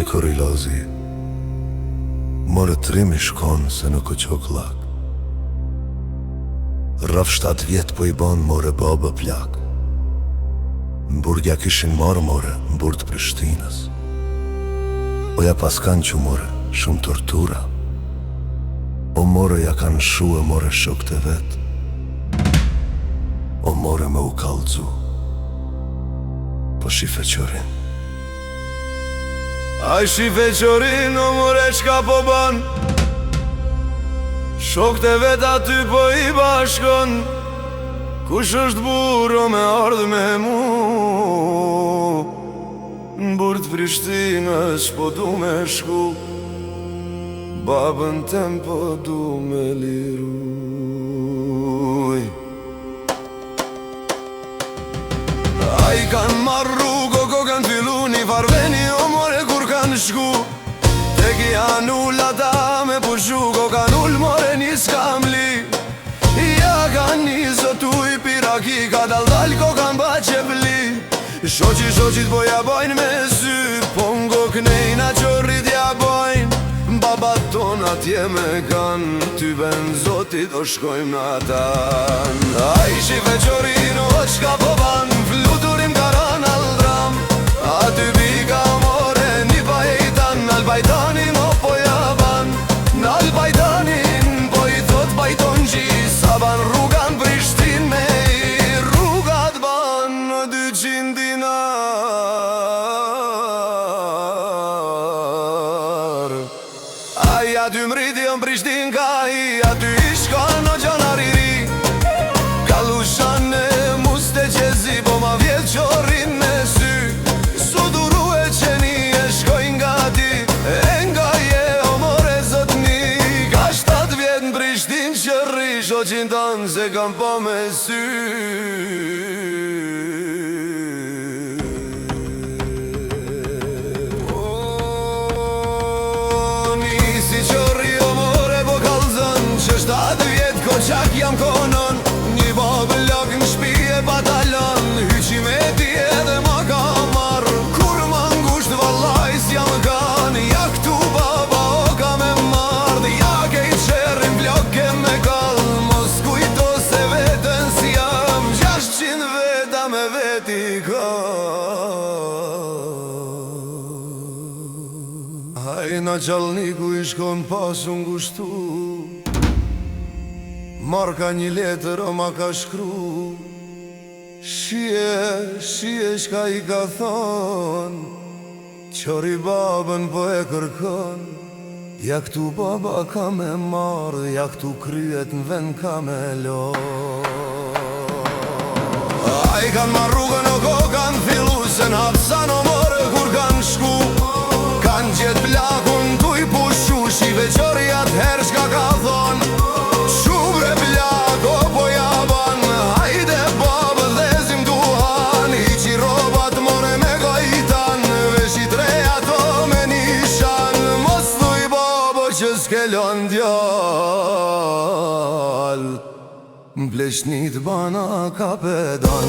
Aj kur I lozi More trimi shkon se nuk o qok lak. Rraf 7 vjet po I bon more baba plak. Mburgja kishin marë more mburt Prishtinës. O ja pas kanë që more shumë tortura. O more ja kanë shue more shok të vet. O more me u kallzu po shife qorin. Aj shife qorin o more qka po ban. Shok të vet aty po I bashkon. Kush është buro me ardh me mu. Mburt Prishtinës po du me shku. Babën tem po du me liruj. A I kanë marrë rrugë, ko kanë fillu një farveni o more kur kanë shku. Tek janë ulla ta me pushu, ko kanë ull more një skamli. Ja kanë një zotuj piraki, ka dal ko kanë ba qepli. Shoqit po ja bajnë me sy, po ngo knejna qorrit ja bajnë. Babat ton atje me kanë, ty ben zotit o shkojmë në atan. A I shife qorin o qka po ban, fluturim karan al dram. Aty bika more një pajtan, al pajtanin o po ja ban. Nal pajtanin po I thot pajton gjis, sa ban rrugan Prishtin me I rrugat ban 200 dinar. Aty mriti o Prishtin ka I, aty I shkon o gjonariri. Kalushan e muste qezi, po ma vjet qorin me sy. Su duru e qeni e shkoj nga ti, e nga je o more zotni. Ka 7 vjet në Prishtin qërri, shoqin tanë se kam po me sy. Qak jam konon, një babë lak në shpije batalon. Hyqi me ti edhe ma ka marrë, kur ma ngusht vallaj s'jam kanë. Ja këtu baba o ka me mardh, ja kejt shërrim vloke me kall. Mos kujto se vetën s'jam, 600 veta me veti ka. Hajna qallniku I shkon pasun ngushtu. Marr ka një letër o ma ka shkru. Shie shka I ka thon. Qori babën po e kërkon. Ja këtu baba ka me marrë, ja këtu kryet në vend ka me lo. A I kanë marrë rrugën o ko kanë fillu, se në hapsan o more kur kanë shku. Kanë gjet plakun tu I pushu, shive qori atë her shka ka thon. S'kelon djall, m'pleqnit bana ka pedan.